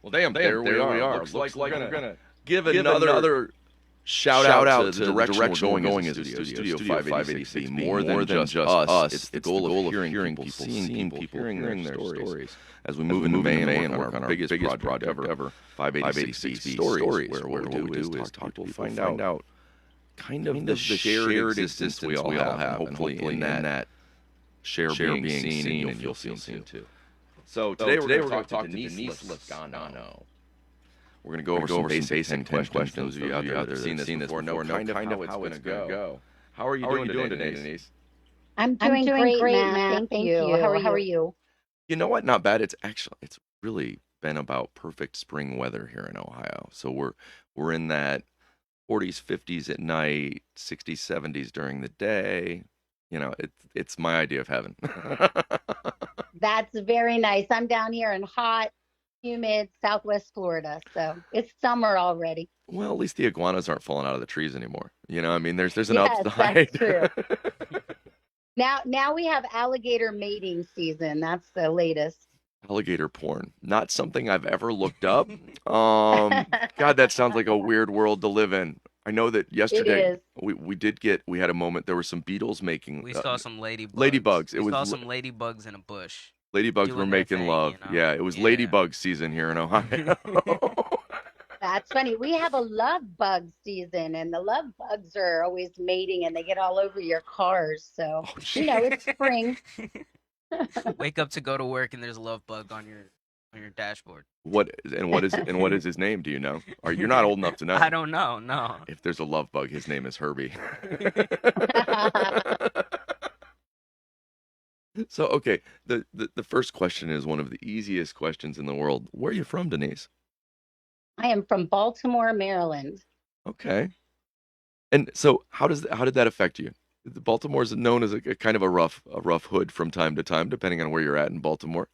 Well, damn, there we are. Looks like we're gonna give Another another shout out to the direction we're going as a studio 586 being more than just us. It's the goal of hearing people, seeing people, hearing their stories. As we move into May and work on our biggest project ever, 586 stories, where what we do is talk to people, find out kind of the shared existence we all have, and hopefully in that share being seen, and you'll feel seen too. So today we're going to talk to Denise Lescano. We're going to go over some basic 10 questions. Those of you out there that have seen this before know kind of how it's going to go. How are you doing today, Denise? I'm doing great, Matt. Thank you. How are you? You know what? Not bad. It's really been about perfect spring weather here in Ohio. So we're in that 40s, 50s at night, 60s, 70s during the day. You know, it's my idea of heaven. That's very nice. I'm down here in hot, humid Southwest Florida, so it's summer already. Well, at least the iguanas aren't falling out of the trees anymore. You know, I mean, there's an Yes, upside. that's true. Now we have alligator mating season. That's the latest. Alligator porn. Not something I've ever looked up. God, that sounds like a weird world to live in. I know that It yesterday is. we had a moment. There were some beetles making We saw some ladybugs. ladybugs. It We was saw some ladybugs in a bush. ladybugs were doing their making thing, love. you know? Yeah, it was Yeah. ladybug season here in Ohio. That's funny. We have a love bug season, and the love bugs are always mating, and they get all over your cars. So Oh, it's spring. Wake up to go to work and there's a love bug on your dashboard. what is his name? Do you know? You're not old enough to know. I don't know. No. If there's a love bug, his name is Herbie. So, okay, the first question is one of the easiest questions in the world. Where are you from, Denise? I am from Baltimore, Maryland. Okay. And so how did that affect you? Baltimore is known as a kind of a rough hood from time to time, depending on where you're at in Baltimore.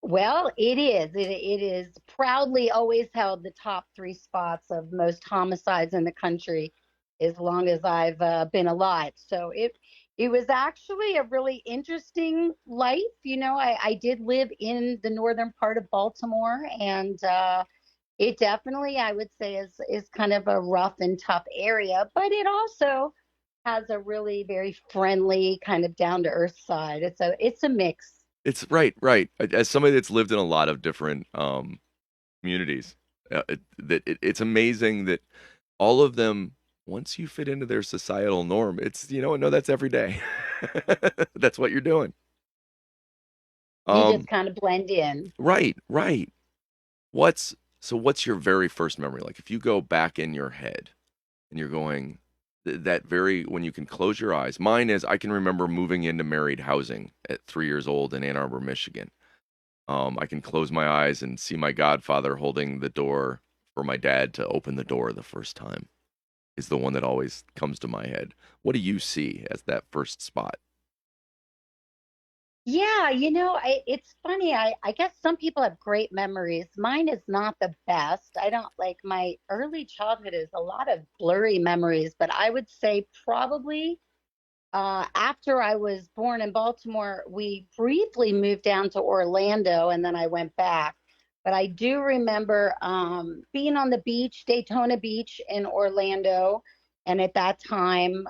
Well, it is. It is proudly always held the top three spots of most homicides in the country as long as I've been alive. So it was actually a really interesting life. I did live in the northern part of Baltimore, and it definitely, I would say, is kind of a rough and tough area, but it also has a really very friendly kind of down to earth side. It's a mix. It's right, right. As somebody that's lived in a lot of different communities, it's amazing that all of them, once you fit into their societal norm, it's no, that's every day. That's what you're doing. You Um, just kind of blend in. right, right. What's your very first memory? Like if you go back in your head and you're going that very when you can close your eyes. Mine is I can remember moving into married housing at 3 years old in Ann Arbor, Michigan. I can close my eyes and see my godfather holding the door for my dad to open the door the first time. Is the one that always comes to my head. What do you see as that first spot? Yeah, it's funny. I guess some people have great memories. Mine is not the best. I don't like my early childhood is a lot of blurry memories, but I would say probably after I was born in Baltimore, we briefly moved down to Orlando and then I went back. But I do remember being on the beach, Daytona Beach in Orlando. And at that time,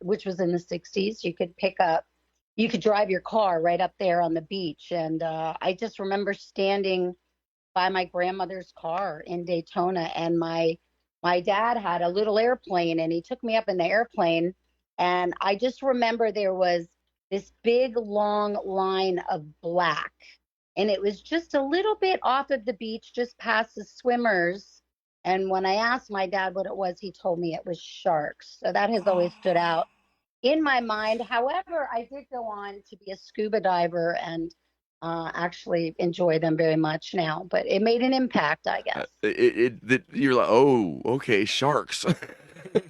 which was in the 60s, you could drive your car right up there on the beach. And I just remember standing by my grandmother's car in Daytona, and my dad had a little airplane, and he took me up in the airplane, and I just remember there was this big long line of black, and it was just a little bit off of the beach, just past the swimmers. And when I asked my dad what it was, he told me it was sharks. So that has always stood out in my mind. However, I did go on to be a scuba diver and actually enjoy them very much now, but it made an impact, I guess. You're like, oh, okay, sharks.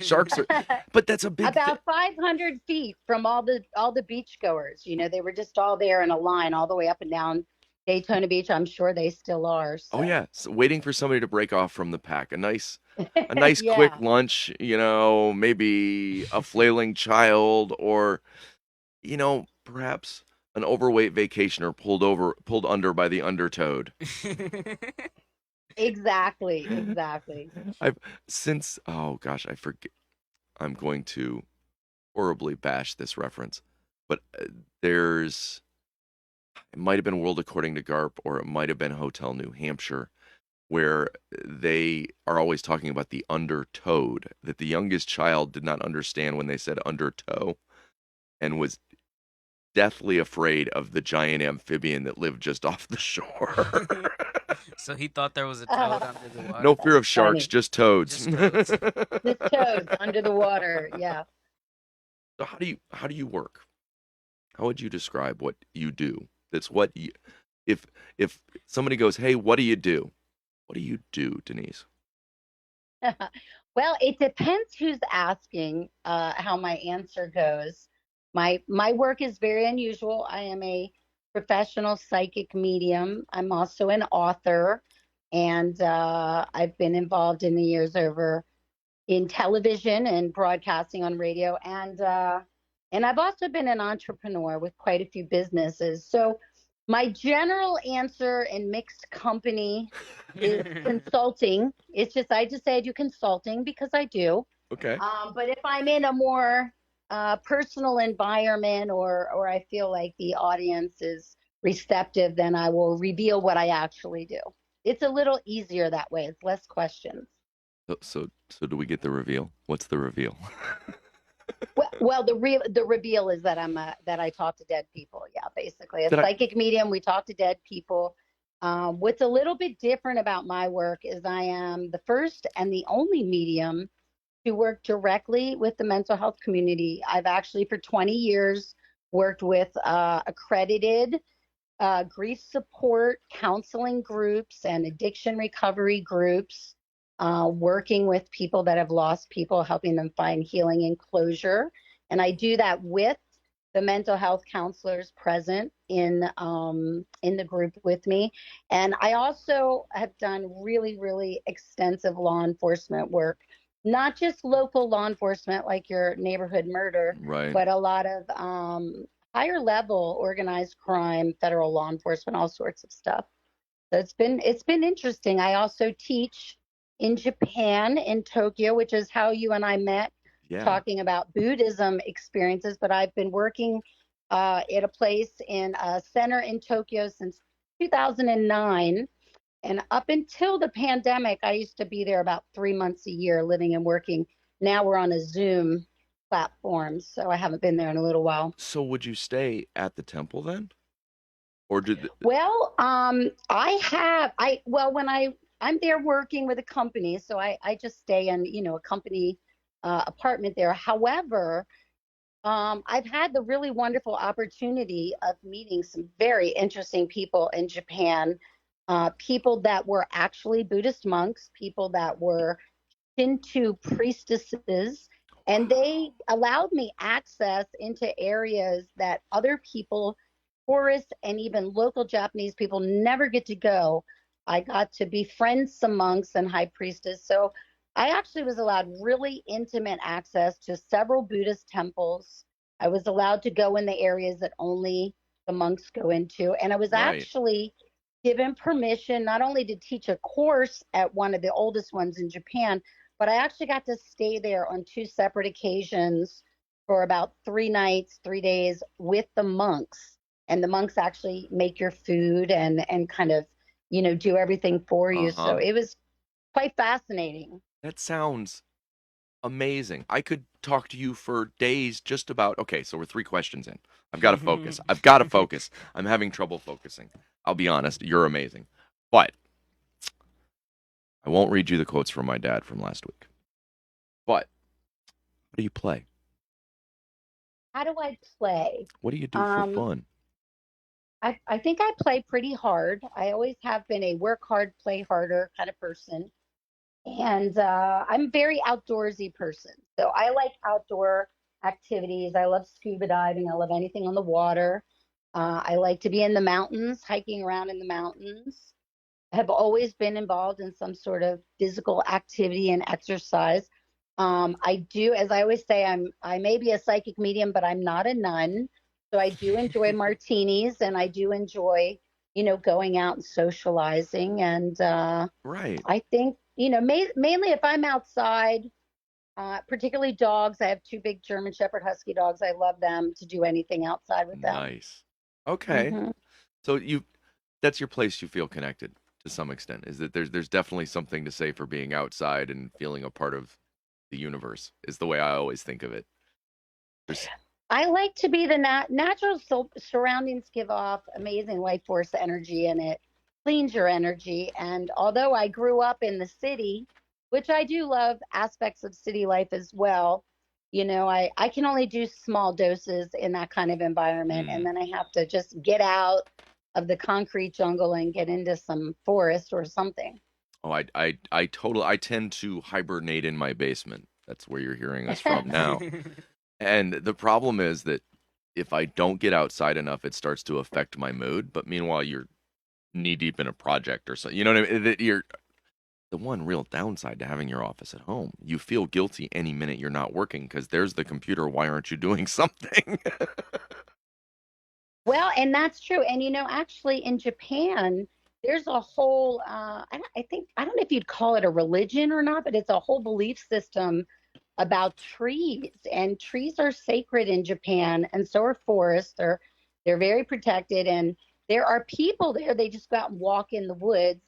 Sharks are, but that's a big thing. About 500 feet from all the beachgoers, they were just all there in a line all the way up and down Daytona Beach. I'm sure they still are. Oh So yeah, so waiting for somebody to break off from the pack. A nice quick yeah. lunch, maybe a flailing child or perhaps an overweight vacationer pulled under by the undertowed. Exactly. I've since oh gosh, I forget. I'm going to horribly bash this reference, but there's it might have been World According to Garp, or it might have been Hotel New Hampshire, where they are always talking about the undertowed, that the youngest child did not understand when they said undertow and was deathly afraid of the giant amphibian that lived just off the shore. So he thought there was a toad under the water. No fear of That's sharks, funny. just toads. Just toads. Just toads under the water. Yeah. So how do you work? How would you describe what you do? That's what you, if somebody goes, "Hey, what do you do?" What do you do, Denise? Well, it depends who's asking how my answer goes. My work is very unusual. I am a professional psychic medium. I'm also an author, and I've been involved in the years over in television and broadcasting on radio, and I've also been an entrepreneur with quite a few businesses. So my general answer in mixed company is consulting. It's just I just say I do consulting because I do. Okay. But if I'm in a more personal environment, or I feel like the audience is receptive, then I will reveal what I actually do. It's a little easier that way. It's less questions. So do we get the reveal? What's the reveal? Well, the reveal is that that I talk to dead people. Yeah, basically, a Did I? psychic medium. We talk to dead people. What's a little bit different about my work is I am the first and the only medium to work directly with the mental health community. I've actually for 20 years worked with accredited grief support counseling groups and addiction recovery groups, working with people that have lost people, helping them find healing and closure. And I do that with the mental health counselors present in the group with me. And I also have done really extensive law enforcement work, not just local law enforcement like your neighborhood murder, Right. but a lot of higher level organized crime, federal law enforcement, all sorts of stuff. So it's been interesting. I also teach in Japan, in Tokyo, which is how you and I met, Yeah. talking about Buddhism experiences. But I've been working at a place in a center in Tokyo since 2009. And up until the pandemic, I used to be there about 3 months a year, living and working. Now we're on a Zoom platform, so I haven't been there in a little while. So would you stay at the temple then? Or did Well, when I'm there working with a company, so I just stay in, a company apartment there. However, I've had the really wonderful opportunity of meeting some very interesting people in Japan, people that were actually Buddhist monks, people that were Shinto priestesses, and they allowed me access into areas that other people, tourists, and even local Japanese people never get to go. I got to befriend some monks and high priestess. So I actually was allowed really intimate access to several Buddhist temples. I was allowed to go in the areas that only the monks go into. And I was right. actually given permission not only to teach a course at one of the oldest ones in Japan, but I actually got to stay there on two separate occasions for about 3 nights, 3 days with the monks. And the monks actually make your food and kind of, do everything for you. Uh-huh. So it was quite fascinating. That sounds amazing. I could talk to you for days just about. Okay, so we're 3 questions in. I've got to focus. I've got to focus. I'm having trouble focusing. I'll be honest, you're amazing. But I won't read you the quotes from my dad from last week. But how do you play? How do I play? What do you do for fun? I think I play pretty hard. I always have been a work hard, play harder kind of person. And I'm a very outdoorsy person. So I like outdoor activities. I love scuba diving. I love anything on the water. I like to be in the mountains, hiking around in the mountains. I have always been involved in some sort of physical activity and exercise. I do, as I always say, I may be a psychic medium, but I'm not a nun. So I do enjoy martinis, and I do enjoy, going out and socializing. And Right. I think, mainly if I'm outside, particularly dogs. I have two big German Shepherd Husky dogs. I love them to do anything outside with them. Nice. Okay. Hmm. So that's your place you feel connected to some extent. Is that there's definitely something to say for being outside and feeling a part of the universe is the way I always think of it. There's I like to be the natural surroundings give off amazing life force energy, and it cleans your energy. And although I grew up in the city, which I do love aspects of city life as well, I can only do small doses in that kind of environment. And then I have to just get out of the concrete jungle and get into some forest or something. Oh, I tend to hibernate in my basement. That's where you're hearing us from now. And the problem is that if I don't get outside enough, it starts to affect my mood. But meanwhile, you're knee deep in a project or something. You know what I mean? That you're the one real downside to having your office at home. You feel guilty any minute you're not working because there's the computer. Why aren't you doing something? Well, and that's true. And actually in Japan, there's a whole, I don't know if you'd call it a religion or not, but it's a whole belief system about trees. And trees are sacred in Japan, and so are forests. They're very protected. And there are people there, they just go out and walk in the woods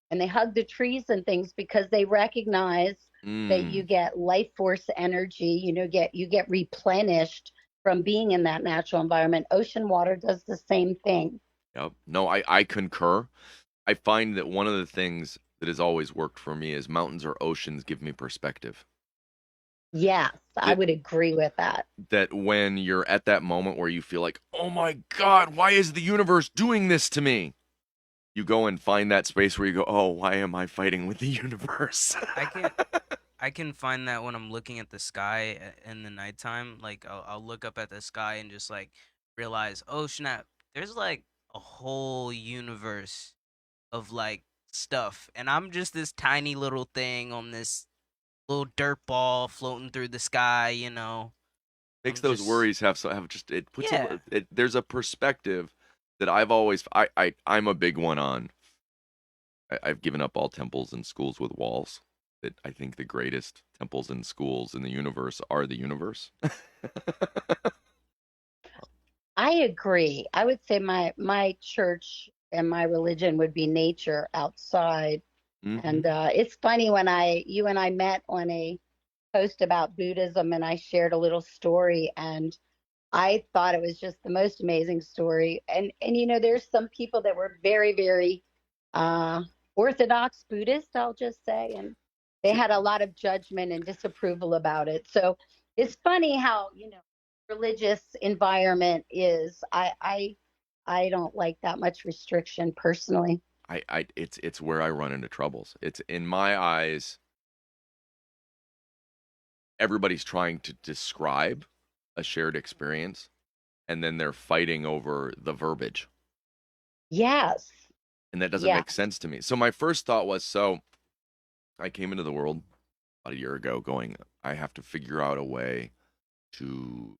and they hug the trees and things because they recognize that you get life force energy, you get replenished from being in that natural environment. Ocean water does the same thing. Yep. No, I concur. I find that one of the things that has always worked for me is mountains or oceans give me perspective. Yes, I That would agree with that. that when you're at that moment where you feel like, "Oh my God, why is the universe doing this to me?" You go and find that space where you go, "Oh, why am I fighting with the universe?" I can find that when I'm looking at the sky in the nighttime. Like I'll look up at the sky and just like realize, oh snap, there's like a whole universe of like stuff, and I'm just this tiny little thing on this little dirt ball floating through the sky. Makes I'm those just worries have just it puts yeah. there's a perspective that I've always I'm a big one on. I've given up all temples and schools with walls. That I think the greatest temples and schools in the universe are the universe. I agree. I would say my church and my religion would be nature outside. Hmm. And it's funny when you and I met on a post about Buddhism, and I shared a little story, and I thought it was just the most amazing story. And there's some people that were very, very uh, Orthodox Buddhist, I'll just say, and they had a lot of judgment and disapproval about it. So it's funny how religious environment is. I don't like that much restriction personally. It's where I run into troubles. It's in my eyes, everybody's trying to describe a shared experience, and then they're fighting over the verbiage. Yes. And that doesn't Yeah. make sense to me. So my first thought was, so I came into the world about a year ago going, I have to figure out a way to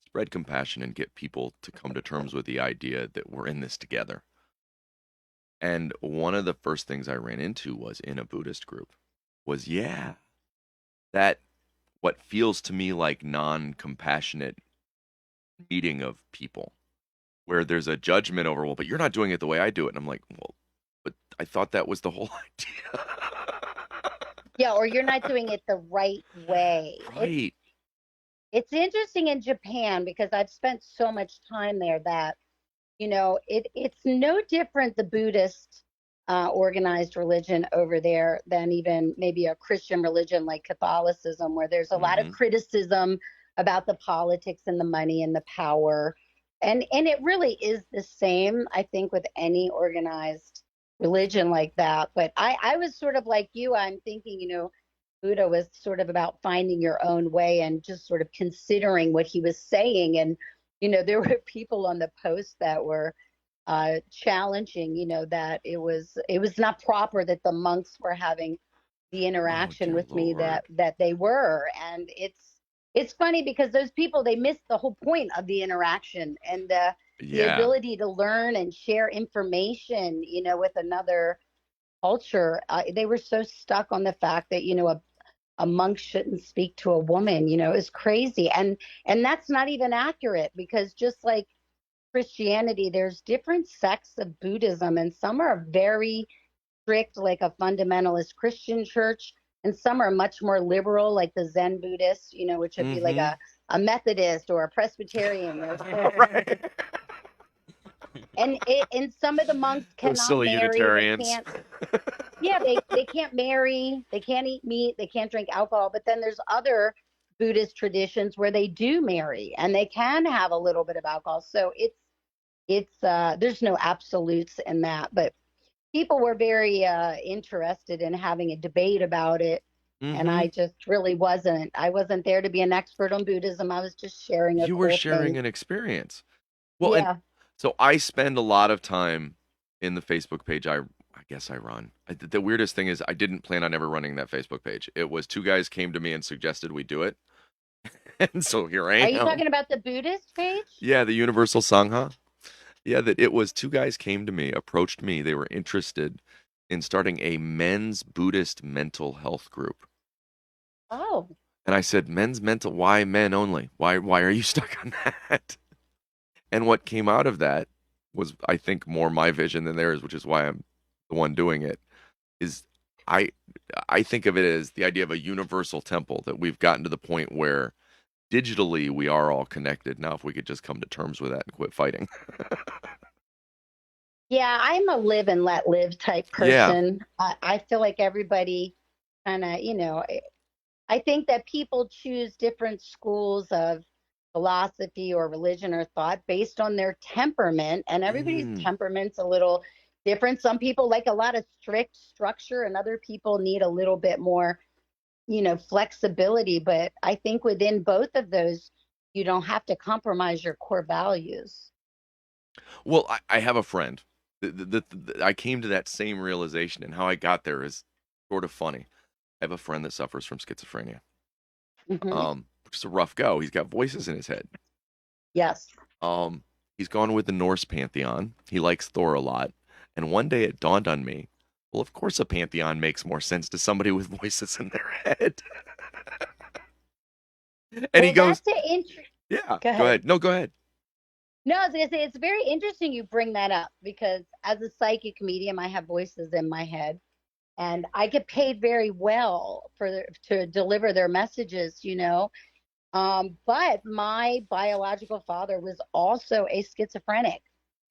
spread compassion and get people to come to terms with the idea that we're in this together. And one of the first things I ran into was in a Buddhist group was, yeah, that what feels to me like non-compassionate meeting of people where there's a judgment over, well, but you're not doing it the way I do it. And I'm like, well, but I thought that was the whole idea. Yeah, or you're not doing it the right way. Right. It's interesting in Japan because I've spent so much time there that it's no different, the Buddhist organized religion over there, than even maybe a Christian religion like Catholicism, where there's a lot of Hmm. criticism about the politics and the money and the power. And it really is the same, I think, with any organized religion like that. But I was sort of like you. I'm thinking, Buddha was sort of about finding your own way and just sort of considering what he was saying. And there were people on the post that were challenging, that it was not proper that the monks were having the Oh, interaction dear with me Lord. that they were. And It's funny because those people, they miss the whole point of the interaction and the Yeah. ability to learn and share information, with another culture. They were so stuck on the fact that, a monk shouldn't speak to a woman, is crazy. And that's not even accurate, because just like Christianity, there's different sects of Buddhism, and some are very strict, like a fundamentalist Christian church, and some are much more liberal, like the Zen Buddhists, which would be like Mm-hmm. a Methodist or a Presbyterian. Right. And some of the monks Those cannot silly marry. They Unitarians. can't. Yeah, they can't marry. They can't eat meat. They can't drink alcohol. But then there's other Buddhist traditions where they do marry and they can have a little bit of alcohol. So it's there's no absolutes in that, but people were very interested in having a debate about it. And Mm-hmm. I just really wasn't. I wasn't there to be an expert on Buddhism. I was just sharing a You were cool sharing thing. an experience. Well, and Yeah. so I spend a lot of time in the Facebook page I guess I run. The weirdest thing is I didn't plan on ever running that Facebook page. It was two guys came to me and suggested we do it. And so here I Are you am. talking about the Buddhist page? Yeah, the Universal Sangha. Yeah, that it was two guys came to me, approached me. They were interested in starting a men's Buddhist mental health group. Oh, And I said, "Men's mental, why men only? Why are you stuck on that?" And what came out of that was, I think, more my vision than theirs, which is why I'm the one doing it. Is I I think of it as the idea of a universal temple, that we've gotten to the point where digitally we are all connected. Now, if we could just come to terms with that and quit fighting. yeah. I'm a live and let live type Yeah. person. I feel like everybody kind of, I think that people choose different schools of philosophy or religion or thought based on their temperament, and everybody's Mm. temperament's a little different. Some people like a lot of strict structure, and other people need a little bit more, flexibility. But I think within both of those, you don't have to compromise your core values. Well, I have a friend. I came to that same realization, and how I got there is sort of funny. I have a friend that suffers from schizophrenia. Hmm. Which is a rough go. He's got voices in his head. Yes. He's gone with the Norse pantheon. He likes Thor a lot. And one day it dawned on me, well, of course a pantheon makes more sense to somebody with voices in their head. And he Well, goes, that's an yeah, go go ahead. ahead. No, go ahead. No, I was gonna say it's very interesting you bring that up, because as a psychic medium, I have voices in my head, and I get paid very well to deliver their messages. But my biological father was also a schizophrenic.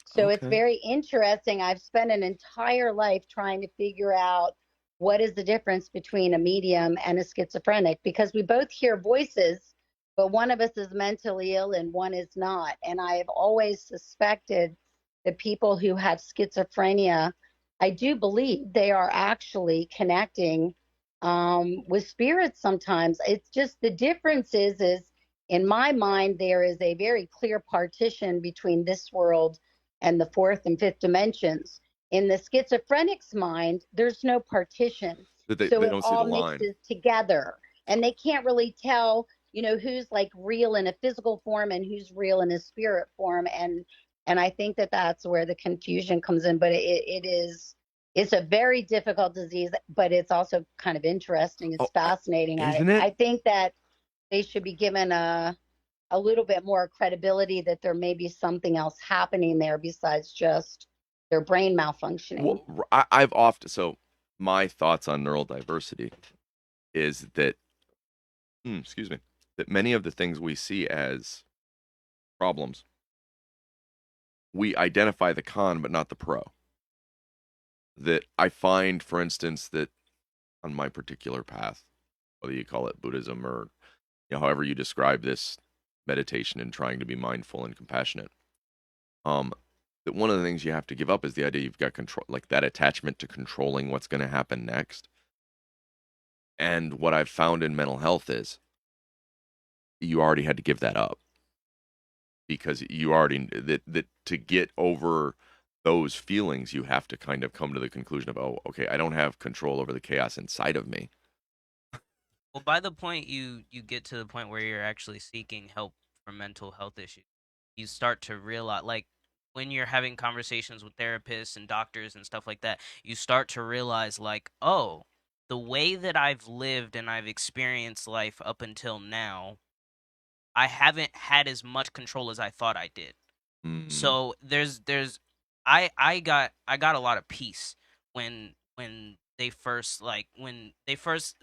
So it's Okay. very interesting. I've spent an entire life trying to figure out what is the difference between a medium and a schizophrenic, because we both hear voices, but one of us is mentally ill and one is not. And I have always suspected that people who have schizophrenia, I do believe they are actually connecting with spirits sometimes. It's just the difference is in my mind, there is a very clear partition between this world and the fourth and fifth dimensions. In the schizophrenic's mind, there's no partition. That So they it don't see the all line. mixes together, and they can't really tell, who's like real in a physical form and who's real in a spirit form. And I think that that's where the confusion comes in. But it's a very difficult disease, but it's also kind of interesting. It's Oh, fascinating. I, isn't it? I think that they should be given a little bit more credibility, that there may be something else happening there besides just their brain malfunctioning. Well, I've often, so my thoughts on neurodiversity is that, excuse me, that many of the things we see as problems, we identify the con but not the pro. That I find, for instance, that on my particular path, whether you call it Buddhism or however you describe this meditation and trying to be mindful and compassionate, um, that one of the things you have to give up is the idea you've got control, like that attachment to controlling what's going to happen next. And what I've found in mental health is you already had to give that up, because you already that to get over those feelings, you have to kind of come to the conclusion of, oh, okay, I don't have control over the chaos inside of me. Well, by the point you get to the point where you're actually seeking help for mental health issues, you start to realize, like, when you're having conversations with therapists and doctors and stuff like that, you start to realize, like, oh, the way that I've lived and I've experienced life up until now, I haven't had as much control as I thought I did. Mm, So there's I got a lot of peace when when they first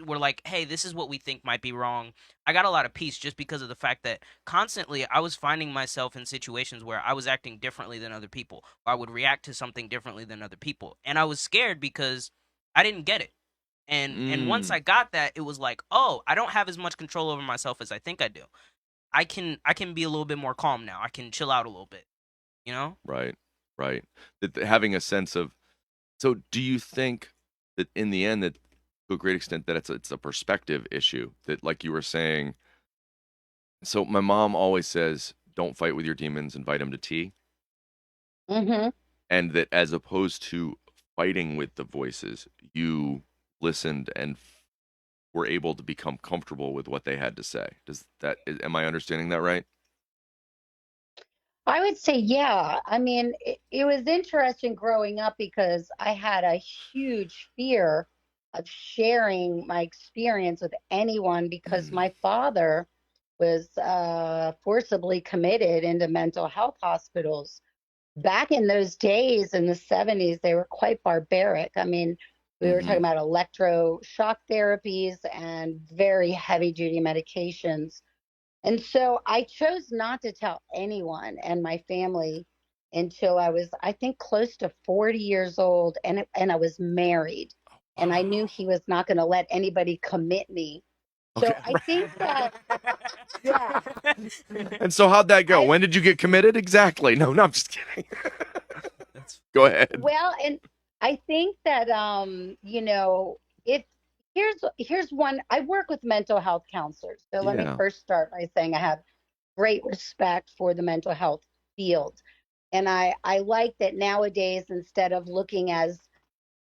were like, "Hey, this is what we think might be wrong." I got a lot of peace just because of the fact that constantly I was finding myself in situations where I was acting differently than other people, or I would react to something differently than other people. And I was scared because I didn't get it. And once mm, I got that, it was like, "Oh, I don't have as much control over myself as I think I do. I can be a little bit more calm now. I can chill out a little bit." You know? right, right. Having a sense of, so do you think that in the end, that to a great extent, that it's a perspective issue, that like you were saying, so my mom always says, don't fight with your demons, invite them to tea. Hmm. And that as opposed to fighting with the voices, you listened and were able to become comfortable with what they had to say. Am I understanding that right? I would say, yeah. I mean, it was interesting growing up because I had a huge fear of sharing my experience with anyone because Mm, my father was forcibly committed into mental health hospitals. Back in those days in the 70s, they were quite barbaric. I mean, we were talking mm-hmm. about electroshock therapies and very heavy duty medications. And so I chose not to tell anyone and my family until I was, I think, close to 40 years old, and I was married. And I knew Wow. he was not going to let anybody commit me. Okay. So I think that, yeah, And so how'd that go? I, When did you get committed? Exactly. No, no, I'm just kidding. That's Go ahead. well, and I think that, if here's one, I work with mental health counselors. So let me Yeah. first start by saying I have great respect for the mental health field. And I like that nowadays, instead of looking as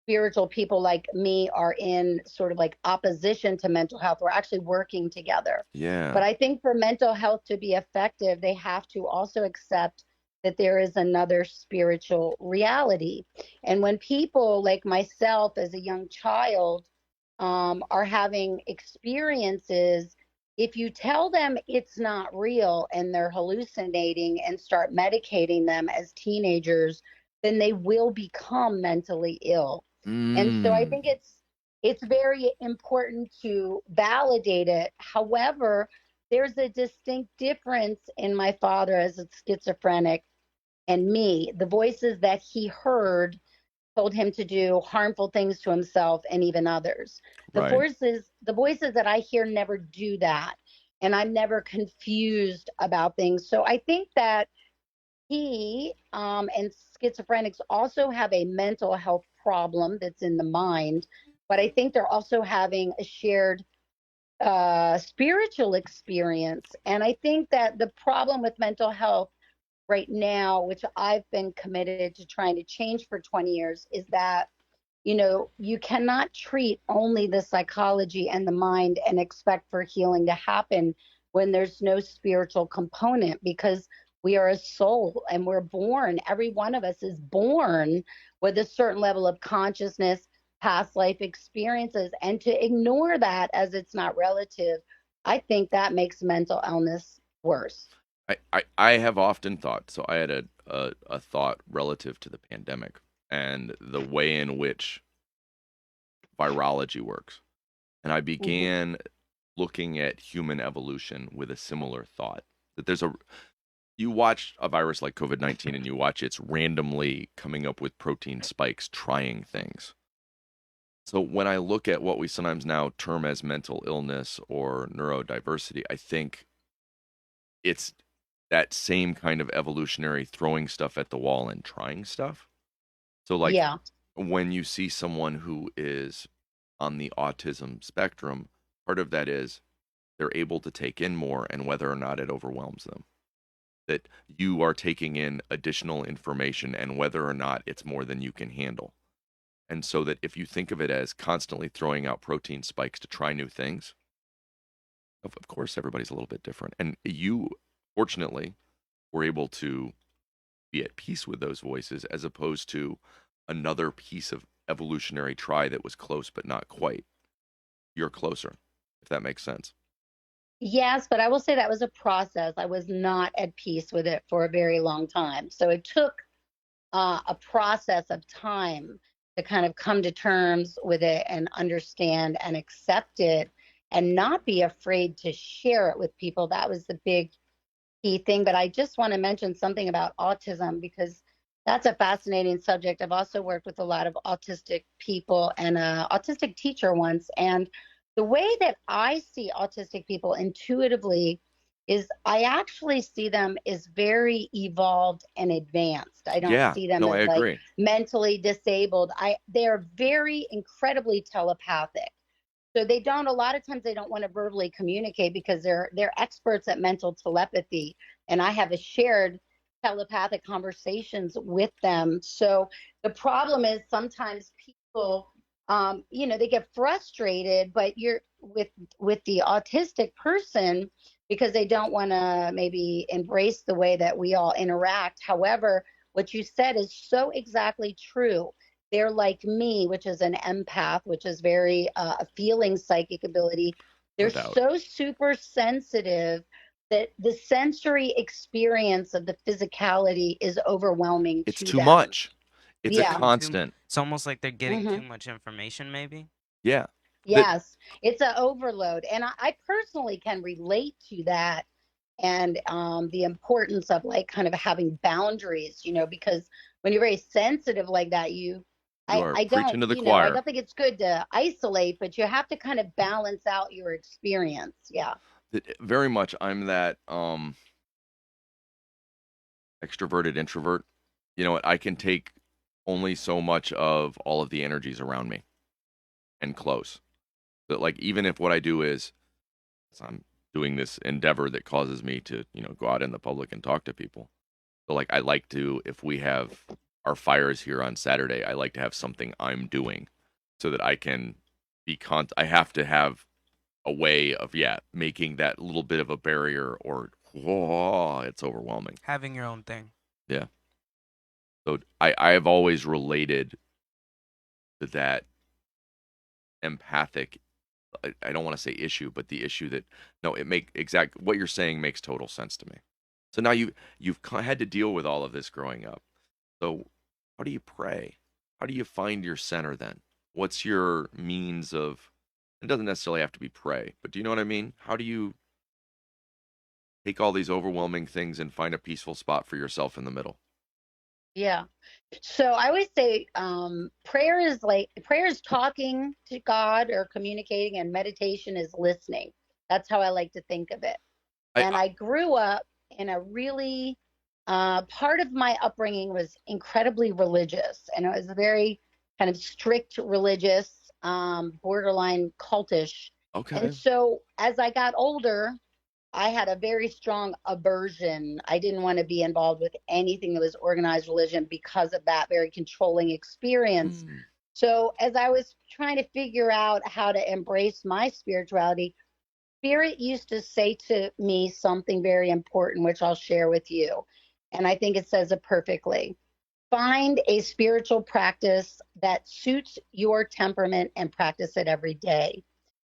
spiritual people like me are in sort of like opposition to mental health, we're actually working together. But Yeah. I think for mental health to be effective, they have to also accept that there is another spiritual reality. And when people like myself as a young child are having experiences, if you tell them it's not real and they're hallucinating and start medicating them as teenagers, then they will become mentally ill. And so I Mm. think it's very important to validate it. However, there's a distinct difference in my father as a schizophrenic and me. The voices that he heard told him to do harmful things to himself and even others. Right. The voices that I hear never do that. And I'm never confused about things. So I think that he and schizophrenics also have a mental health problem that's in the mind, but I think they're also having a shared spiritual experience. And I think that the problem with mental health right now, which I've been committed to trying to change for 20 years, is that you cannot treat only the psychology and the mind and expect for healing to happen when there's no spiritual component, because we are a soul and we're born. Every one of us is born with a certain level of consciousness, past life experiences. And to ignore that as it's not relative, I think that makes mental illness worse. I have often thought, so I had a thought relative to the pandemic and the way in which virology works. And I Mm-hmm. began looking at human evolution with a similar thought, that you watch a virus like COVID-19 and you watch it's randomly coming up with protein spikes, trying things. So when I look at what we sometimes now term as mental illness or neurodiversity, I think it's that same kind of evolutionary throwing stuff at the wall and trying stuff. So like Yeah. when you see someone who is on the autism spectrum, part of that is they're able to take in more and whether or not it overwhelms them. That you are taking in additional information and whether or not it's more than you can handle. And so that if you think of it as constantly throwing out protein spikes to try new things, Of course, everybody's a little bit different. And you, fortunately, were able to be at peace with those voices as opposed to another piece of evolutionary try that was close but not quite. You're closer, if that makes sense. Yes, but I will say that was a process. I was not at peace with it for a very long time. So it took a process of time to kind of come to terms with it and understand and accept it and not be afraid to share it with people. That was the big key thing. But I just want to mention something about autism because that's a fascinating subject. I've also worked with a lot of autistic people and an autistic teacher once. And the way that I see autistic people intuitively is I actually see them as very evolved and advanced. I don't Yeah, see them no, I as like agree. mentally disabled. They're very incredibly telepathic. So they don't, a lot of times they don't want to verbally communicate because they're experts at mental telepathy. And I have a shared telepathic conversations with them. So the problem is sometimes people they get frustrated, but you're with the autistic person because they don't want to maybe embrace the way that we all interact. However, what you said is so exactly true. They're like me, which is an empath, which is very a feeling psychic ability. No They're doubt. so super sensitive that the sensory experience of the physicality is overwhelming It's to too them. much. It's a Yeah. constant. It's almost like they're getting too hmm much information, maybe. Yeah. That Yes, it's an overload. And I personally can relate to that and the importance of like kind of having boundaries, because when you're very sensitive like that, you are I don't, preaching to the I choir. don't think it's good to isolate, but you have to kind of balance out your experience. Yeah. Very much I'm that extroverted introvert. You know what? I can take only so much of all of the energies around me and close. But like even if what I do is I'm doing this endeavor that causes me to, go out in the public and talk to people. So like I like to, if we have our fires here on Saturday, I like to have something I'm doing so that I can I have to have a way of making that little bit of a barrier or whoa, it's overwhelming. Having your own thing. Yeah. So I've always related to that empathic I don't want to say issue, but the issue that no, what you're saying makes total sense to me. So now you've had to deal with all of this growing up. So how do you pray? How do you find your center then? What's your means of? It doesn't necessarily have to be pray, but do you know what I mean? How do you take all these overwhelming things and find a peaceful spot for yourself in the middle? Yeah. So I always say prayer is talking to God or communicating, and meditation is listening. That's how I like to think of it. And I I grew up in a really part of my upbringing was incredibly religious, and it was a very kind of strict religious, borderline cultish. And okay. so as I got older, I had a very strong aversion. I didn't want to be involved with anything that was organized religion because of that very controlling experience. Mm, So, as I was trying to figure out how to embrace my spirituality, Spirit used to say to me something very important, which I'll share with you. And I think it says it perfectly. Find a spiritual practice that suits your temperament and practice it every day.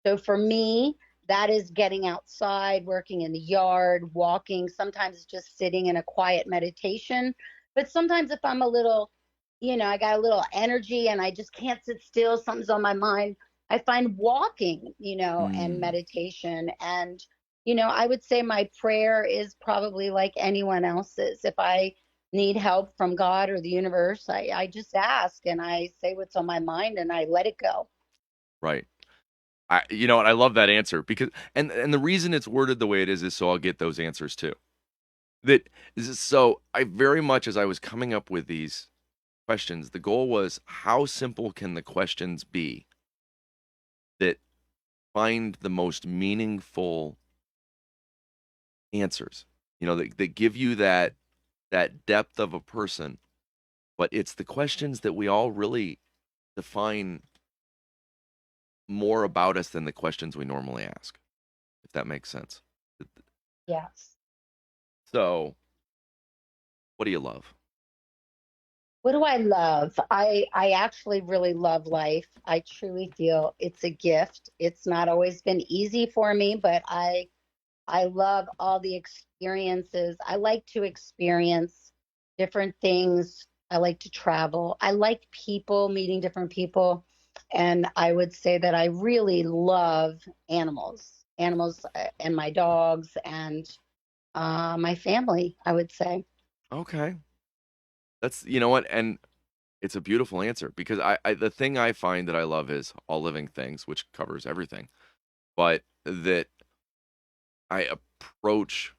So for me, that is getting outside, working in the yard, walking. Sometimes it's just sitting in a quiet meditation. But sometimes if I'm a little, I got a little energy and I just can't sit still, something's on my mind, I find walking, and mm, meditation. And, I would say my prayer is probably like anyone else's. If I need help from God or the universe, I just ask and I say what's on my mind and I let it go. right. You know what? I love that answer because, and the reason it's worded the way it is so I'll get those answers too. So I very much, as I was coming up with these questions, the goal was how simple can the questions be that find the most meaningful answers, that give you that depth of a person, but it's the questions that we all really define more about us than the questions we normally ask, if That makes sense. Yes. So, what do you love? What do I love? I actually really love life. I truly feel it's a gift. It's not always been easy for me, but I love all the experiences. I like to experience different things. I like to travel. I like people, meeting different people. And I would say that I really love animals, and my dogs and my family, I would say. Okay. That's, you know what? And it's a beautiful answer because the thing I find that I love is all living things, which covers everything, but that I approach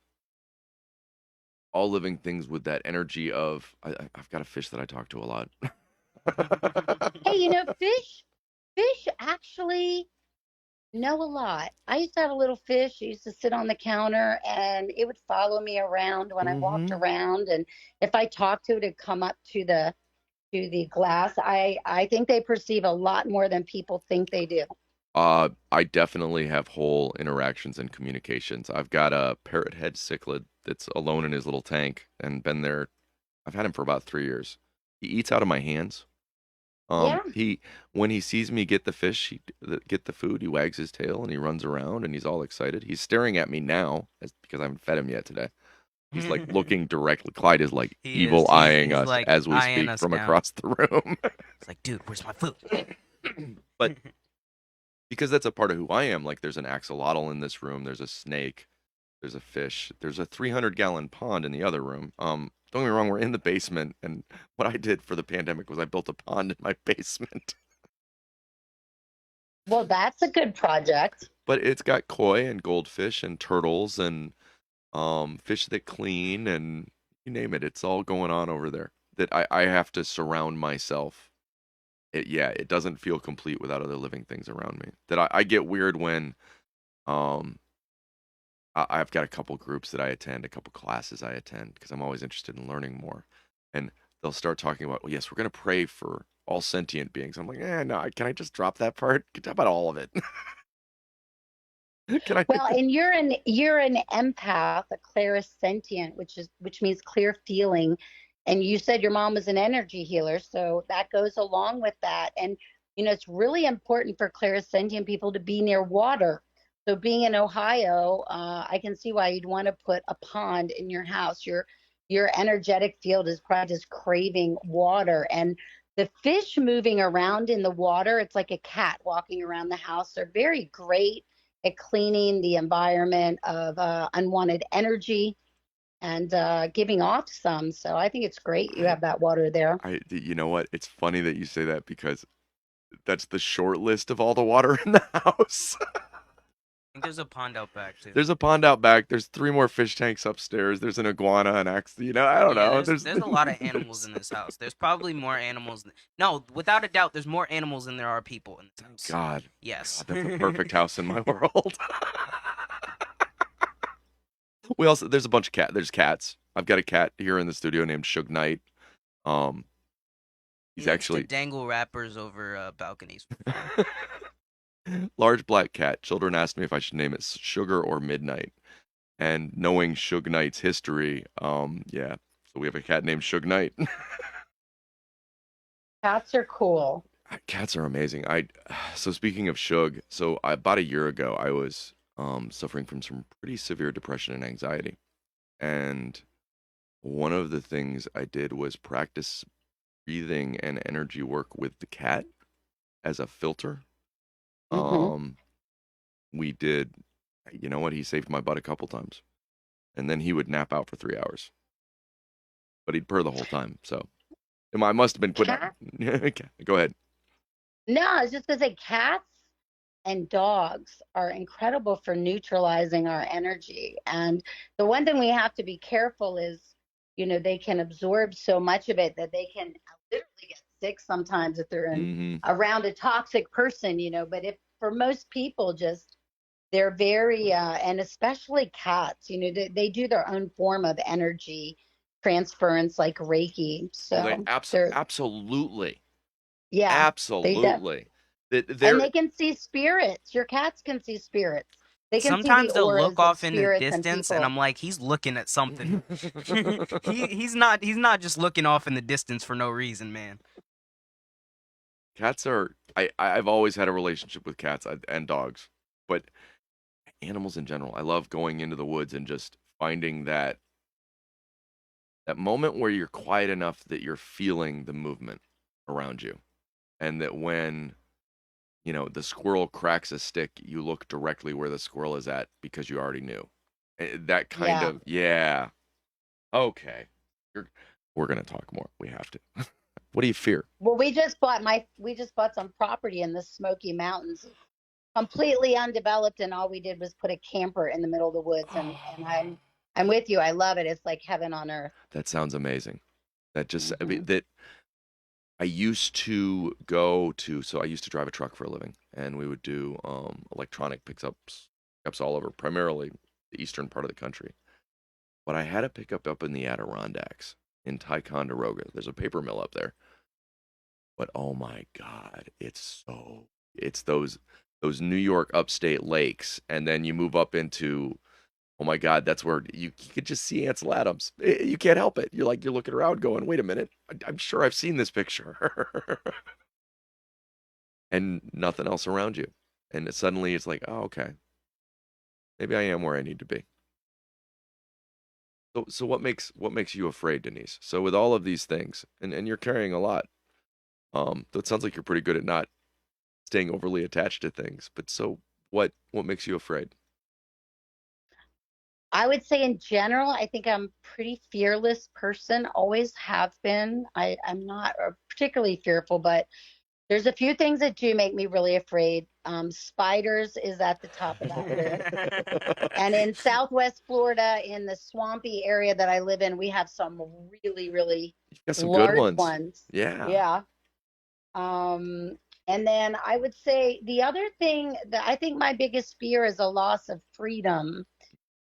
all living things with that energy of I've got a fish that I talk to a lot. Hey, fish actually know a lot. I used to have a little fish. It used to sit on the counter and it would follow me around when I walked Hmm. around. And if I talked to it, it'd come up to the glass. I think they perceive a lot more than people think they do. I definitely have whole interactions and communications. I've got a parrot head cichlid that's alone in his little tank and been there. I've had him for about 3 years. He eats out of my hands. Yeah. He when he sees me get the fish, get the food, he wags his tail and he runs around and he's all excited. He's staring at me now because I haven't fed him yet today. He's like looking directly. Clyde is like He is. evil eyeing He's us like as we eyeing speak us from down. across the room. It's like, dude, where's my food? But because that's a part of who I am, like there's an axolotl in this room, there's a snake, there's a fish, there's a 300-gallon pond in the other room. Don't get me wrong, we're in the basement, and what I did for the pandemic was I built a pond in my basement. Well, that's a good project. But it's got koi and goldfish and turtles and fish that clean and you name it, it's all going on over there. That I have to surround myself. It doesn't feel complete without other living things around me. That I get weird when um I've got a couple groups that I attend, a couple classes I attend because I'm always interested in learning more. And they'll start talking about, well, yes, we're going to pray for all sentient beings. I'm like, no, can I just drop that part? How about all of it? Can I? Well, and you're an empath, a clairsentient, which means clear feeling. And you said your mom was an energy healer, so that goes along with that. And it's really important for clairsentient people to be near water. So being in Ohio, I can see why you'd want to put a pond in your house. Your energetic field is probably just craving water. And the fish moving around in the water, it's like a cat walking around the house. They're very great at cleaning the environment of unwanted energy and giving off some. So I think it's great you have that water there. You know what? It's funny that you say that because that's the short list of all the water in the house. I think there's a pond out back too. There's a pond out back. There's 3 more fish tanks upstairs. There's an iguana, an axe. I don't know. There's a lot of animals in this house. There's probably more animals. No, without a doubt, there's more animals than there are people in this house. God. Yes. God, that's the perfect house in my world. There's a bunch of There's cats. I've got a cat here in the studio named Suge Knight. He's He likes actually to dangle wrappers over balconies. large black cat. Children asked me if I should name it Sugar or Midnight. And knowing Suge Knight's history, yeah. So we have a cat named Suge Knight. Cats are cool. Cats are amazing. So speaking of Suge, about a year ago, I was suffering from some pretty severe depression and anxiety. And one of the things I did was practice breathing and energy work with the cat as a filter. Mm-hmm. We did, you know what? He saved my butt a couple times. And then he would nap out for 3 hours. But he'd purr the whole time. So I must have been quitting. Go ahead. No, I was just going to say cats and dogs are incredible for neutralizing our energy. And the one thing we have to be careful is, they can absorb so much of it that they can literally get sick sometimes if they're around a toxic person, But if for most people, just they're very, and especially cats, they do their own form of energy transference like Reiki. So absolutely. yeah, Absolutely. and they can see spirits. Your cats can see spirits. They can see the Sometimes they'll auras look of off in the spirits and distance, and people. I'm like, he's looking at something. He's not just looking off in the distance for no reason, man. Cats are. I've always had a relationship with cats and dogs, but animals in general. I love going into the woods and just finding that moment where you're quiet enough that you're feeling the movement around you, and that when the squirrel cracks a stick, you look directly where the squirrel is at because you already knew. That kind Yeah. of, yeah. Okay. We're gonna talk more. We have to. What do you fear? Well, we just bought some property in the Smoky Mountains, completely undeveloped, and all we did was put a camper in the middle of the woods. And I'm with you. I love it. It's like heaven on earth. That sounds amazing. That just I mean, Mhm. that I used to go to. So I used to drive a truck for a living, and we would do electronic pickups all over, primarily the eastern part of the country. But I had a pickup up in the Adirondacks in Ticonderoga. There's a paper mill up there. But oh my God, it's those New York upstate lakes, and then you move up into, oh my God, that's where you could just see Ansel Adams. You can't help it. You're looking around going, wait a minute, I'm sure I've seen this picture, and nothing else around you, and suddenly it's like, oh okay, maybe I am where I need to be. So what makes you afraid, Denise? So with all of these things, and you're carrying a lot, though it sounds like you're pretty good at not staying overly attached to things. But so what makes you afraid? I would say in general, I think I'm a pretty fearless person, always have been. I'm not particularly fearful, but there's a few things that do make me really afraid. Spiders is at the top of that list. And in Southwest Florida, in the swampy area that I live in, we have some really, really You've got some good large ones. ones. Yeah. Yeah. And then I would say the other thing that I think my biggest fear is a loss of freedom.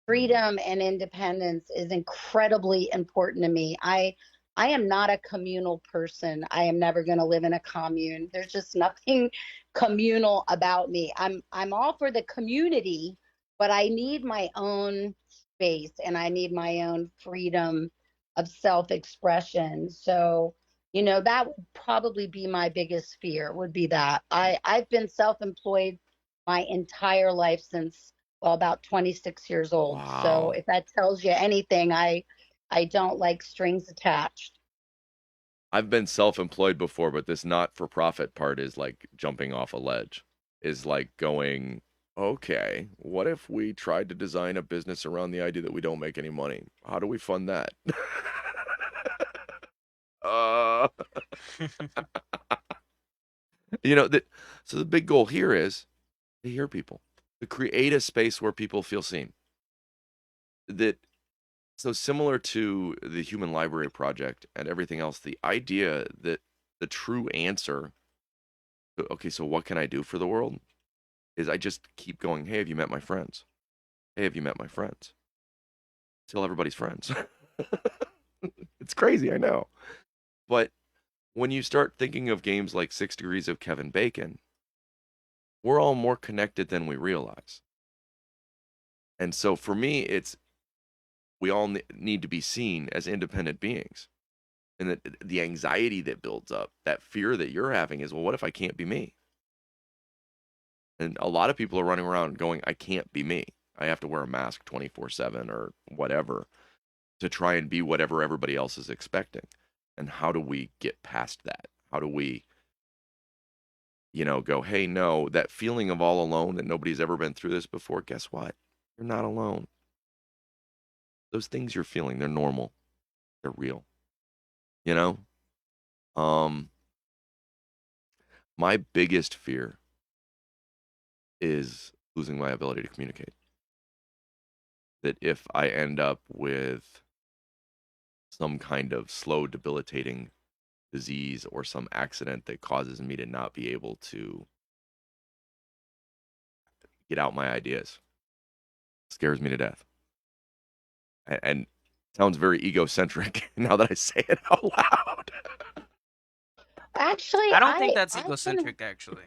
Freedom and independence is incredibly important to me. I am not a communal person. I am never going to live in a commune. There's just nothing communal about me. I'm all for the community, but I need my own space and I need my own freedom of self-expression. So, that would probably be my biggest fear would be that. I've been self-employed my entire life since, well, about 26 years old. So Wow. if that tells you anything, I don't like strings attached. I've been self-employed before, but this not-for-profit part is like jumping off a ledge. Is like going, okay, what if we tried to design a business around the idea that we don't make any money? How do we fund that? uh, that. So the big goal here is to hear people, to create a space where people feel seen. That So similar to the Human Library Project and everything else, the idea that the true answer, okay, so what can I do for the world? Is I just keep going, hey, have you met my friends? Hey, have you met my friends? Tell everybody's friends. It's crazy, I know. But when you start thinking of games like 6 Degrees of Kevin Bacon, we're all more connected than we realize. And so for me, we all need to be seen as independent beings. And that the anxiety that builds up, that fear that you're having is, well, what if I can't be me? And a lot of people are running around going, I can't be me. I have to wear a mask 24/7 or whatever to try and be whatever everybody else is expecting. And how do we get past that? How do we, go, hey, no, that feeling of all alone that nobody's ever been through this before, guess what? You're not alone. Those things you're feeling, they're normal. They're real. You know? Um, my biggest fear is losing my ability to communicate. That if I end up with some kind of slow, debilitating disease or some accident that causes me to not be able to get out my ideas, scares me to death. And sounds very egocentric now that I say it out loud. Actually, I don't think that's I can egocentric, actually.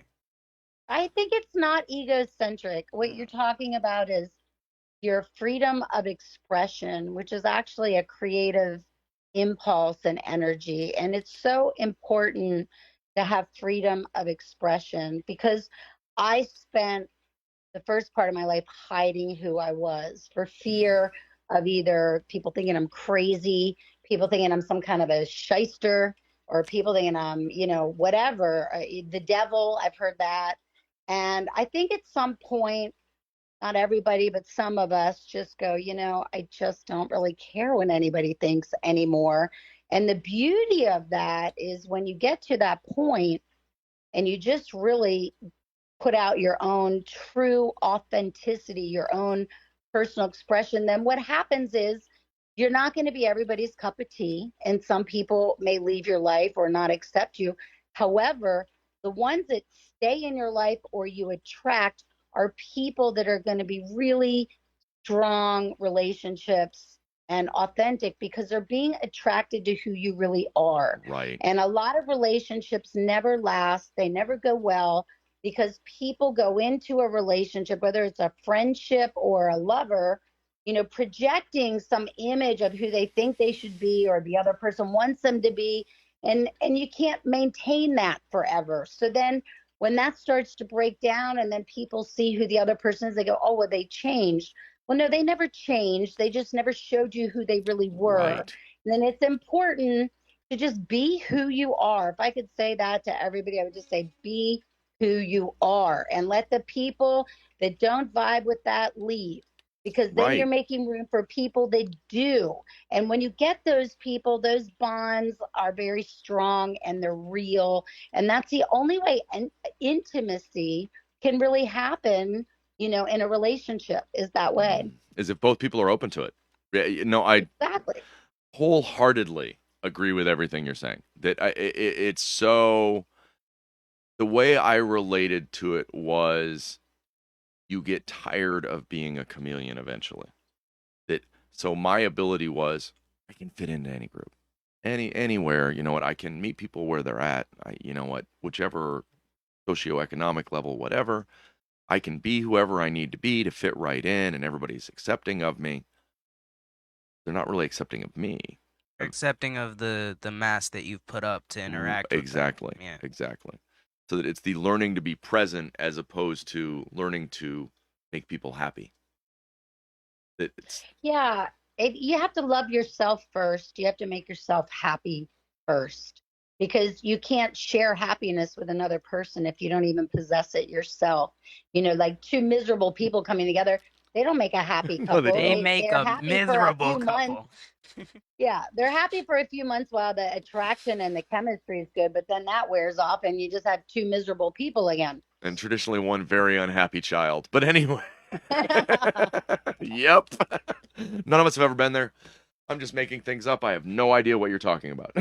I think it's not egocentric. What you're talking about is your freedom of expression, which is actually a creative impulse and energy. And it's so important to have freedom of expression because I spent the first part of my life hiding who I was for fear of either people thinking I'm crazy, people thinking I'm some kind of a shyster, or people thinking I'm, whatever, the devil. I've heard that. And I think at some point, not everybody, but some of us just go, I just don't really care what anybody thinks anymore. And the beauty of that is when you get to that point and you just really put out your own true authenticity, your own personal expression, then what happens is you're not going to be everybody's cup of tea. And some people may leave your life or not accept you. However, the ones that stay in your life or you attract are people that are going to be really strong relationships and authentic because they're being attracted to who you really are. Right. And a lot of relationships never last, they never go well because people go into a relationship, whether it's a friendship or a lover, projecting some image of who they think they should be or the other person wants them to be. And you can't maintain that forever. So then when that starts to break down and then people see who the other person is, they go, oh, well, they changed. Well, no, they never changed. They just never showed you who they really were. Right. And then it's important to just be who you are. If I could say that to everybody, I would just say, be who you are and let the people that don't vibe with that leave, because then Right. you're making room for people that do. And when you get those people, those bonds are very strong and they're real. And that's the only way intimacy can really happen, in a relationship, is that way. Is if both people are open to it. I Exactly. wholeheartedly agree with everything you're saying. That it's so. The way I related to it was you get tired of being a chameleon eventually. So my ability was I can fit into any group. Anywhere, I can meet people where they're at. Whichever socioeconomic level, whatever, I can be whoever I need to be to fit right in, and everybody's accepting of me. They're not really accepting of me. Accepting of the mask that you've put up to interact with them. Exactly. Yeah. Exactly. So that it's the learning to be present as opposed to learning to make people happy. Yeah. You have to love yourself first. You have to make yourself happy first because you can't share happiness with another person if you don't even possess it yourself. Like two miserable people coming together, they don't make a happy No, they couple. They don't. make They're a happy for a miserable few months. couple. Yeah, they're happy for a few months while the attraction and the chemistry is good, but then that wears off and you just have two miserable people again. And traditionally one very unhappy child. But anyway. Yep. None of us have ever been there. I'm just making things up. I have no idea what you're talking about.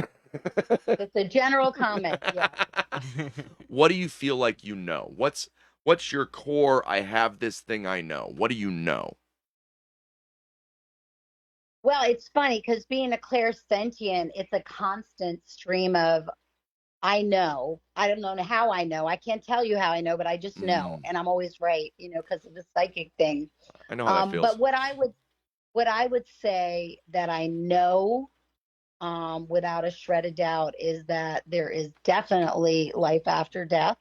It's a general comment. Yeah. What do you feel like you know? What's your core, I have this thing I know? What do you know? Well, it's funny because being a clairsentient, it's a constant stream of I know. I don't know how I know. I can't tell you how I know, but I just know, and I'm always right, because of the psychic thing. I know how that feels. But what I would say that I know, without a shred of doubt, is that there is definitely life after death,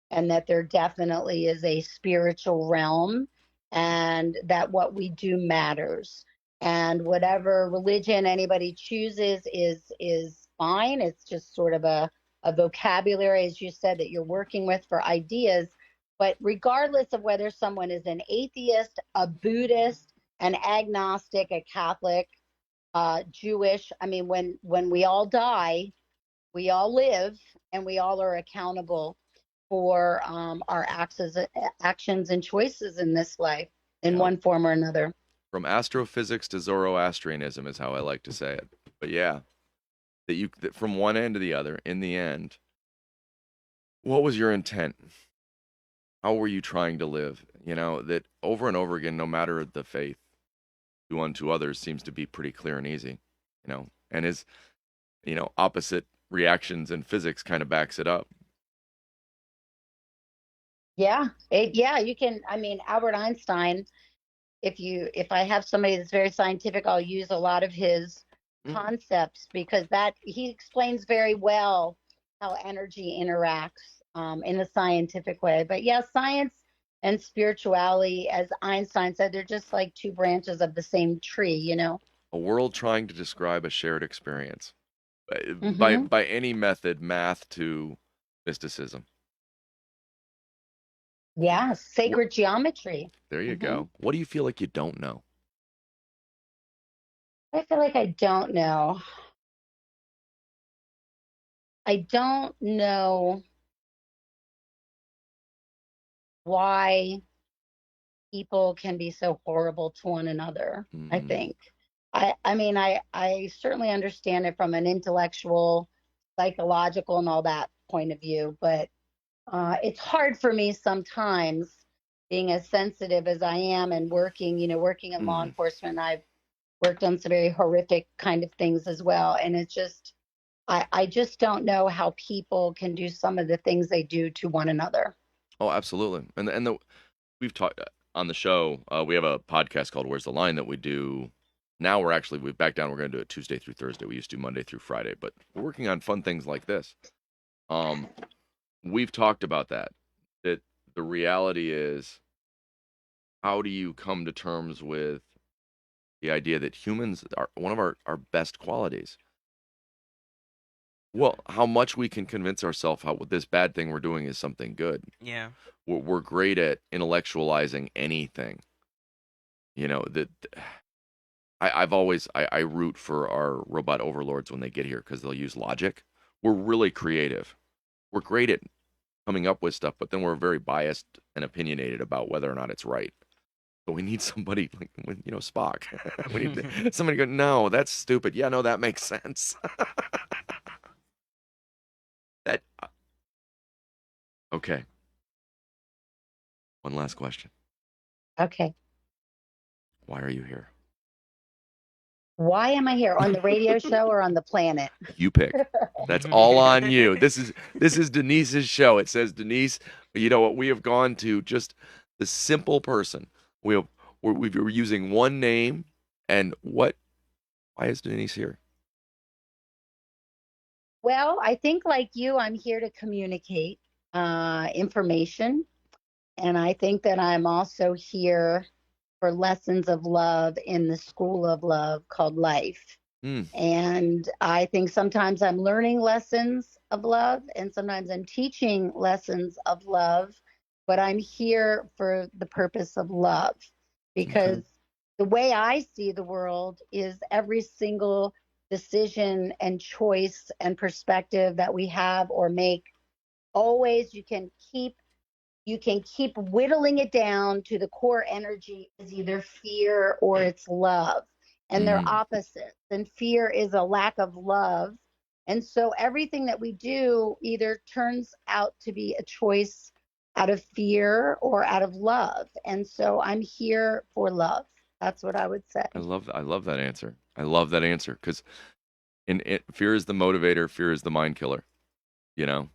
and that there definitely is a spiritual realm, and that what we do matters. And whatever religion anybody chooses is fine. It's just sort of a vocabulary, as you said, that you're working with for ideas. But regardless of whether someone is an atheist, a Buddhist, an agnostic, a Catholic, Jewish, I mean, when we all die, we all live, and we all are accountable for our actions and choices in this life in one form or another. From astrophysics to Zoroastrianism is how I like to say it. But yeah, that from one end to the other, in the end, what was your intent? How were you trying to live? That over and over again, no matter the faith, do unto others seems to be pretty clear and easy, and his, opposite reactions in physics kind of backs it up. Yeah, you can. I mean, Albert Einstein, if I have somebody that's very scientific, I'll use a lot of his concepts because that he explains very well how energy interacts in a scientific way. But yeah, science and spirituality, as Einstein said, they're just like two branches of the same tree, you know. A world trying to describe a shared experience Hmm. by any method, math to mysticism. Yeah, What, sacred geometry. there you Hmm. go. What do you feel like you don't know? I feel like I don't know. I don't know why people can be so horrible to one another, I Hmm. think. I mean, I certainly understand it from an intellectual, psychological, and all that point of view, but it's hard for me sometimes, being as sensitive as I am and working, working in law Hmm. enforcement. I've worked on some very horrific kind of things as well. And it's just, I just don't know how people can do some of the things they do to one another. Oh, absolutely. We've talked on the show. We have a podcast called "Where's the Line" that we do. Now we've backed down. We're going to do it Tuesday through Thursday. We used to do Monday through Friday, but we're working on fun things like this. Um, we've talked about that. That the reality is, how do you come to terms with the idea that humans are one of our best qualities? Well, how much we can convince ourselves how this bad thing we're doing is something good. Yeah. We're great at intellectualizing anything. You know that I root for our robot overlords when they get here because they'll use logic. We're really creative. We're great at coming up with stuff, but then we're very biased and opinionated about whether or not it's right. So we need somebody like Spock. We need somebody to go, no, that's stupid. Yeah, no, that makes sense. That okay. One last question. Okay. Why are you here? Why am I here on the radio show or on the planet? You pick. That's all on you. This is Denise's show. It says Denise. You know what? We have gone to just the simple person. We have we're using one name, and what? Why is Denise here? Well, I think like you, I'm here to communicate information. And I think that I'm also here for lessons of love in the school of love called life. Hmm. And I think sometimes I'm learning lessons of love and sometimes I'm teaching lessons of love, but I'm here for the purpose of love Okay. because the way I see the world is every single decision and choice and perspective that we have or make, always you can keep whittling it down to the core energy is either fear or it's love. And they're Hmm. opposites. And fear is a lack of love. And so everything that we do either turns out to be a choice out of fear or out of love. And so I'm here for love. That's what I would say. I love that answer. I love that answer because fear is the motivator. Fear is the mind killer. You know,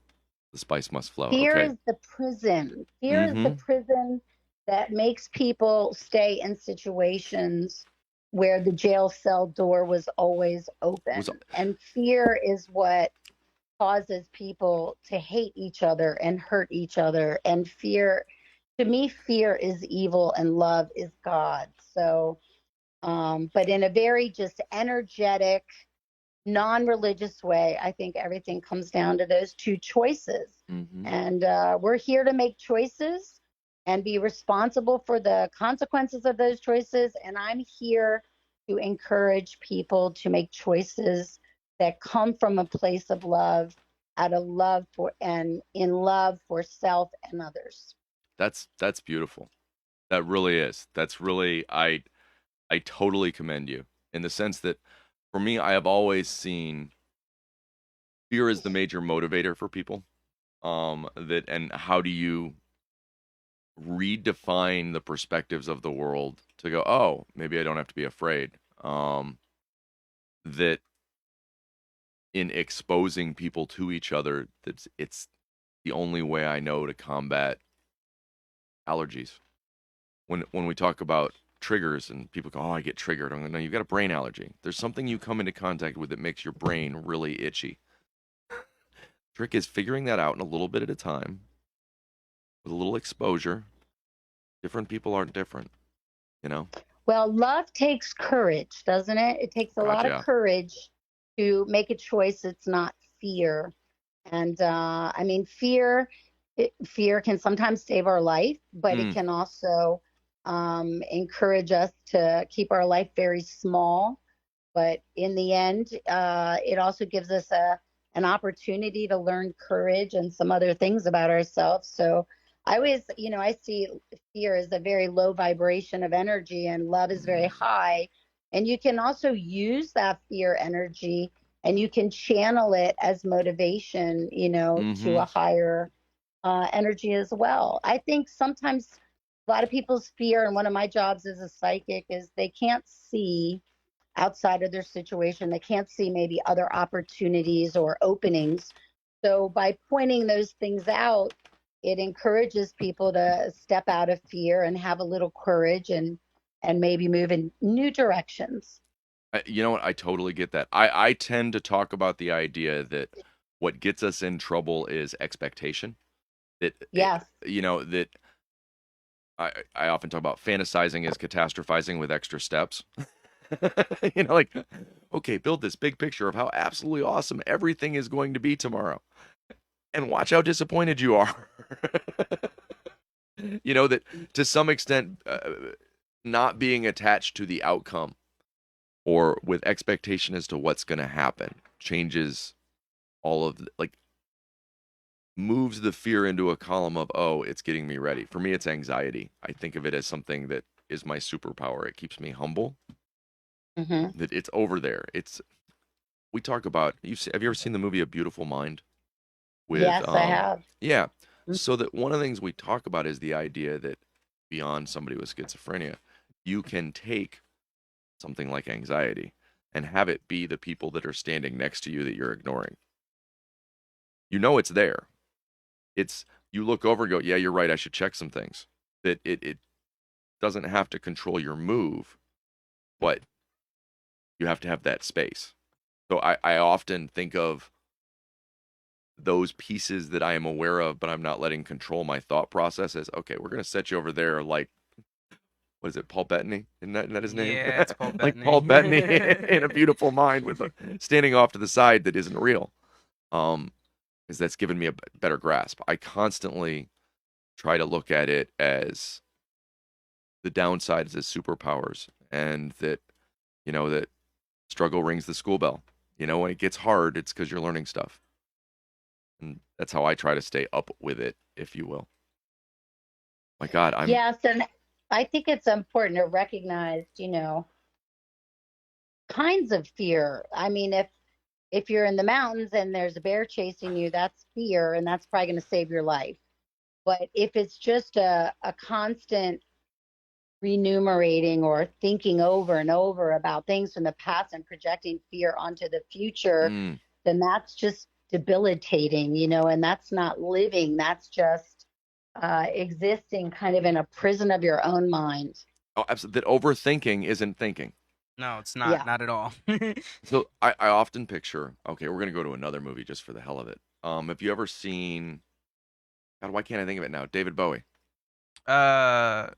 the spice must flow. Fear Okay. is the prison. Fear is the Mm-hmm. prison that makes people stay in situations where the jail cell door was always Was open. And fear is what causes people to hate each other and hurt each other. And fear, to me, fear is evil and love is God. So, but in a very just energetic, non-religious way, I think everything comes down to those two choices. mm-hmm. And we're here to make choices and be responsible for the consequences of those choices. And I'm here to encourage people to make choices that come from a place of love, out of love for and in love for self and others. That's beautiful. That really is. That's really I totally commend you in the sense that for me, I have always seen fear as the major motivator for people. That and how do you redefine the perspectives of the world to go, oh, maybe I don't have to be afraid. That in exposing people to each other, it's the only way I know to combat allergies. When we talk about triggers and people go, oh, I get triggered. I'm like, no, you've got a brain allergy. There's something you come into contact with that makes your brain really itchy. Trick is figuring that out in a little bit at a time with a little exposure. Different people are different, you know? Well, love takes courage, doesn't it? It takes a God, lot of yeah. courage to make a choice that's not fear. And I mean, fear can sometimes save our life, but it Mm, can also encourage us to keep our life very small. But in the end, it also gives us an opportunity to learn courage and some other things about ourselves. So I always, I see fear as a very low vibration of energy, and love is very high. And you can also use that fear energy and you can channel it as motivation, to mm-hmm. a higher energy as well. I think sometimes a lot of people's fear, and one of my jobs as a psychic, is they can't see outside of their situation. They can't see maybe other opportunities or openings. So by pointing those things out, it encourages people to step out of fear and have a little courage and maybe move in new directions. You know what? I totally get that. I tend to talk about the idea that what gets us in trouble is expectation. Yes. That I often talk about fantasizing as catastrophizing with extra steps. Like, okay, build this big picture of how absolutely awesome everything is going to be tomorrow. And watch how disappointed you are. That to some extent, not being attached to the outcome or with expectation as to what's going to happen changes all of like moves the fear into a column of, oh, it's getting me ready. For me, it's anxiety. I think of it as something that is my superpower. It keeps me humble. Mm-hmm. That it's over there. We talk about, have you ever seen the movie A Beautiful Mind with Yes, I have. yeah. So that one of the things we talk about is the idea that beyond somebody with schizophrenia, you can take something like anxiety and have it be the people that are standing next to you that you're ignoring. You know it's there. It's you look over and go, yeah, you're right, I should check some things. That it doesn't have to control your move, but you have to have that space. So I often think of those pieces that I am aware of, but I'm not letting control my thought process as, okay, we're going to set you over there like, what is it, Paul Bettany? Isn't that his name? Yeah, it's Paul Like Bettany. Paul Bettany in A Beautiful Mind with standing off to the side that isn't real. Because that's given me a better grasp. I constantly try to look at it as the downsides as superpowers and that struggle rings the school bell. When it gets hard, it's because you're learning stuff. And that's how I try to stay up with it, if you will. My God, Yes, and I think it's important to recognize, kinds of fear. I mean, if you're in the mountains and there's a bear chasing you, that's fear, and that's probably going to save your life. But if it's just a constant renumerating or thinking over and over about things from the past and projecting fear onto the future, mm, then that's just debilitating, and that's not living. That's just existing kind of in a prison of your own mind. oh, absolutely. That overthinking isn't thinking. No, it's not. Yeah. Not at all. So I often picture, okay, we're gonna go to another movie just for the hell of it. Have you ever seen? God, why can't I think of it now? David Bowie, uh,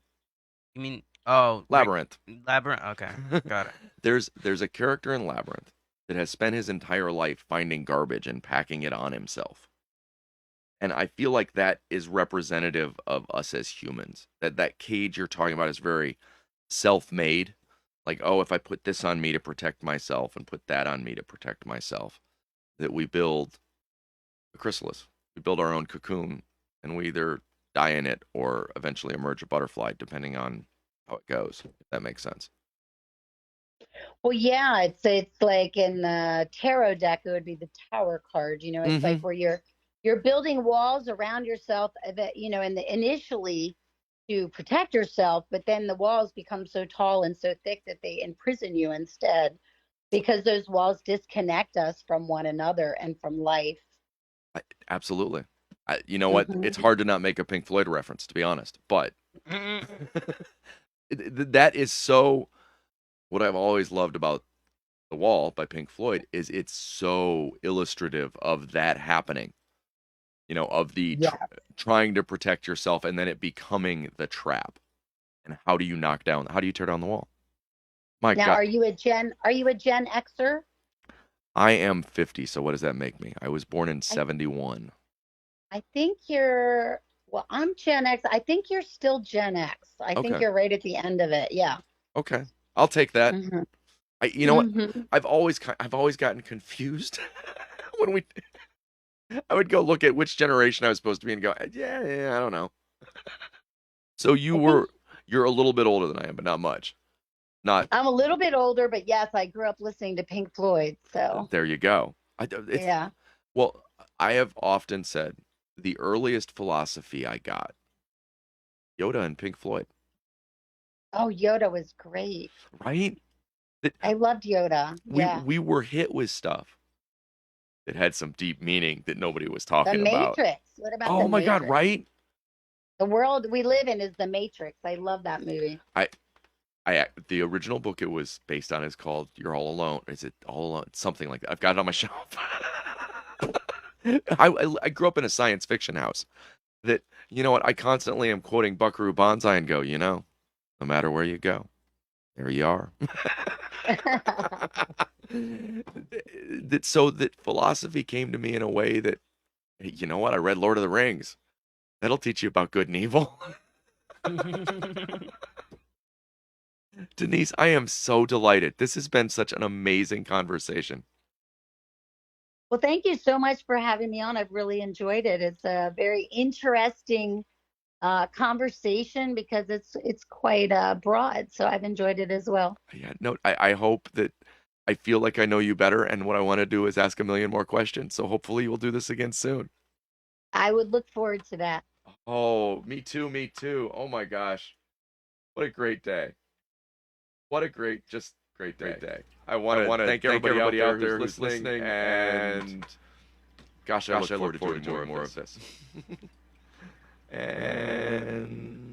you mean like Labyrinth. Labyrinth? Okay, got it. There's a character in Labyrinth that has spent his entire life finding garbage and packing it on himself. And I feel like that is representative of us as humans. That cage you're talking about is very self-made. Like, oh, if I put this on me to protect myself and put that on me to protect myself, that we build a chrysalis. We build our own cocoon and we either die in it or eventually emerge a butterfly, depending on how it goes, if that makes sense. Well, yeah, it's like in the tarot deck, it would be the tower card. It's like Mm-hmm. where you're building walls around yourself that initially to protect yourself, but then the walls become so tall and so thick that they imprison you instead, because those walls disconnect us from one another and from life. Absolutely. You know what? It's hard to not make a Pink Floyd reference, to be honest. But that is so. What I've always loved about The Wall by Pink Floyd is it's so illustrative of that happening. You know, of the Yeah. trying to protect yourself and then it becoming the trap. And how do you tear down the wall? My Now, God. are you a Gen Xer? I am 50, so what does that make me? I was born in 71. I think I'm Gen X. I think you're still Gen X. I think Okay. you're right at the end of it. Yeah. Okay. I'll take that. You know what? I've always gotten confused when I would go look at which generation I was supposed to be and go, yeah, I don't know. So you're a little bit older than I am, but not much. I'm a little bit older, but yes, I grew up listening to Pink Floyd. So there you go. yeah. Well, I have often said the earliest philosophy I got, Yoda and Pink Floyd. Oh, Yoda was great. Right? I loved Yoda. Yeah. We were hit with stuff that had some deep meaning that nobody was talking The about. Matrix. What about Oh my God, right? The world we live in is the Matrix. I love that movie. The original book it was based on is called You're All Alone. Is it All Alone? Something like that. I've got it on my shelf. I grew up in a science fiction house that, you know what, I constantly am quoting Buckaroo Banzai and go, you know, no matter where you go, there you are. So that philosophy came to me in a way that, hey, you know what, I read Lord of the Rings. That'll teach you about good and evil. Denise, I am so delighted. This has been such an amazing conversation. Well, thank you so much for having me on. I've really enjoyed it. It's a very interesting conversation because it's quite broad. So I've enjoyed it as well. Yeah, no, I hope that I feel like I know you better, and what I want to do is ask a million more questions. So hopefully we'll do this again soon. I would look forward to that. Oh, me too, me too. Oh my gosh. What a great day. What a great day. I want to thank everybody out there who's listening, and gosh, I look forward to doing more of this. And